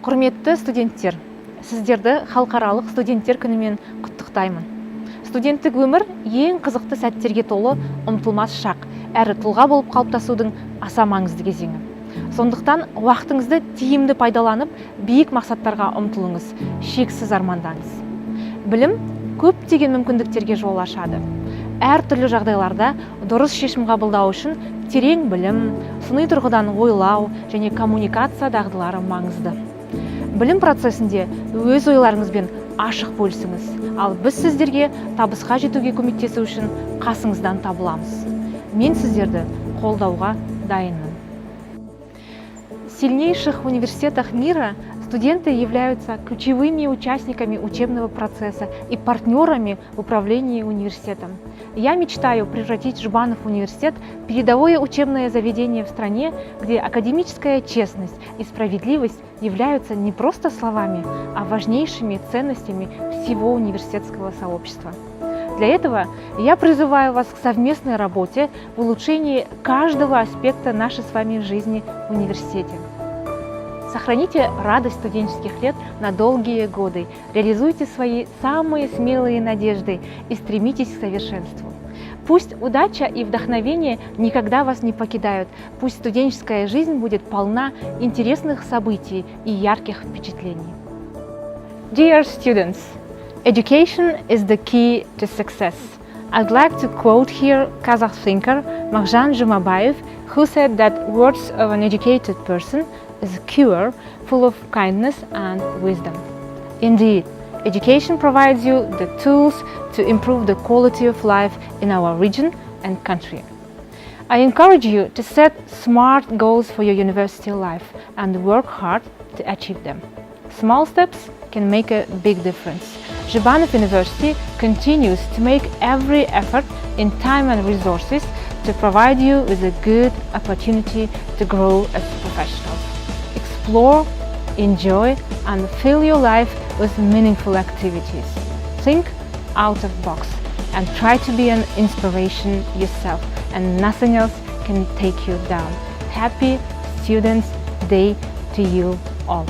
Құрметті студенттер, сіздерді халықаралық студенттер күнімен құттықтаймын. Студенттік өмір ең қызықты сәттерге толы ұмытылмас шақ, әрі тұлға болып қалыптасудың аса маңызды кезеңі. Сондықтан уақытыңызды тиімді пайдаланып, биік мақсаттарға ұмтылыңыз, шексіз армандаңыз. Білім көптеген мүмкіндіктерге жол ашады. Әр түрлі жағдайларда дұрыс шешім қабылдау үшін терең білім, сыни тұрғыдан ойлау және коммуникация дағдылары маңызды. Білім процесінде өз ойларыңызбен ашық бөлісіңіз, ал біз сіздерге табысқа жетуге көмектесу үшін қасыңыздан табыламыз. Мен сіздерді қолдауға дайынмын. В сильнейших университетах мира студенты являются ключевыми участниками учебного процесса и партнерами в управлении университетом. Я мечтаю превратить Жбанов университет в передовое учебное заведение в стране, где академическая честность и справедливость являются не просто словами, а важнейшими ценностями всего университетского сообщества. Для этого я призываю вас к совместной работе в улучшении каждого аспекта нашей с вами жизни в университете. Сохраните радость студенческих лет на долгие годы, реализуйте свои самые смелые надежды и стремитесь к совершенству. Пусть удача и вдохновение никогда вас не покидают, пусть студенческая жизнь будет полна интересных событий и ярких впечатлений. Dear students, education is the key to success. I'd like to quote here Kazakh thinker Marjan Jumabayev, who said that words of an educated person is a cure full of kindness and wisdom. Indeed, education provides you the tools to improve the quality of life in our region and country. I encourage you to set smart goals for your university life and work hard to achieve them. Small steps can make a big difference. Zhibanov University continues to make every effort in time and resources to provide you with a good opportunity to grow as professionals. Explore, enjoy, and fill your life with meaningful activities. Think out of the box and try to be an inspiration yourself, and nothing else can take you down. Happy Students' Day to you all.